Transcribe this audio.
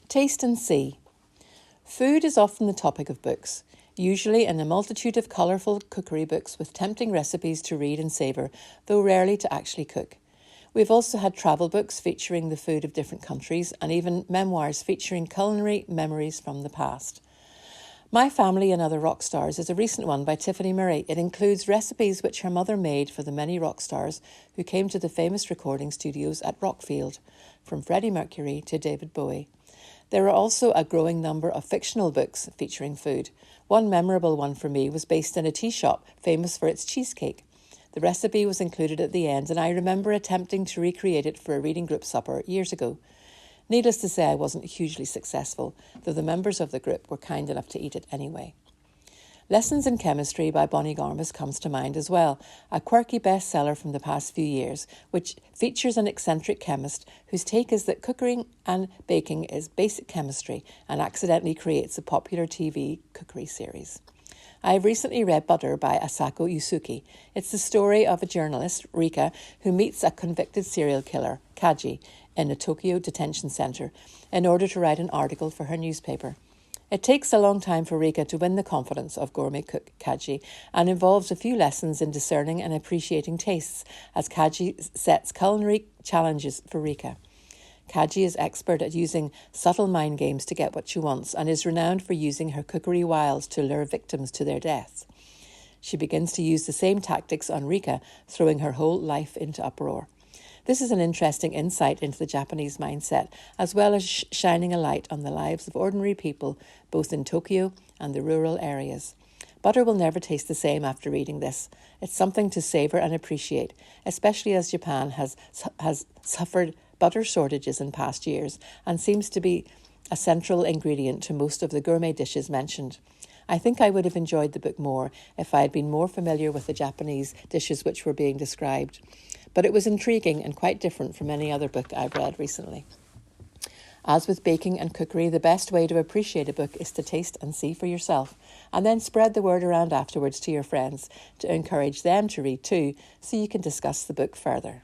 Taste and see. Food is often the topic of books, usually in a multitude of colourful cookery books with tempting recipes to read and savour, though rarely to actually cook. We've also had travel books featuring the food of different countries and even memoirs featuring culinary memories from the past. My Family and Other Rock Stars is a recent one by Tiffany Murray. It includes recipes which her mother made for the many rock stars who came to the famous recording studios at Rockfield, from Freddie Mercury to David Bowie. There are also a growing number of fictional books featuring food. One memorable one for me was based in a tea shop famous for its cheesecake. The recipe was included at the end, and I remember attempting to recreate it for a reading group supper years ago. Needless to say, I wasn't hugely successful, though the members of the group were kind enough to eat it anyway. Lessons in Chemistry by Bonnie Garmus comes to mind as well, a quirky bestseller from the past few years, which features an eccentric chemist whose take is that cooking and baking is basic chemistry and accidentally creates a popular TV cookery series. I have recently read Butter by Asako Yusuke. It's the story of a journalist, Rika, who meets a convicted serial killer, Kaji, in a Tokyo detention centre in order to write an article for her newspaper. It takes a long time for Rika to win the confidence of gourmet cook Kaji and involves a few lessons in discerning and appreciating tastes as Kaji sets culinary challenges for Rika. Kaji is expert at using subtle mind games to get what she wants and is renowned for using her cookery wiles to lure victims to their deaths. She begins to use the same tactics on Rika, throwing her whole life into uproar. This is an interesting insight into the Japanese mindset, as well as shining a light on the lives of ordinary people, both in Tokyo and the rural areas. Butter will never taste the same after reading this. It's something to savour and appreciate, especially as Japan has suffered butter shortages in past years and seems to be a central ingredient to most of the gourmet dishes mentioned. I think I would have enjoyed the book more if I had been more familiar with the Japanese dishes which were being described. But it was intriguing and quite different from any other book I've read recently. As with baking and cookery, the best way to appreciate a book is to taste and see for yourself, and then spread the word around afterwards to your friends to encourage them to read too, so you can discuss the book further.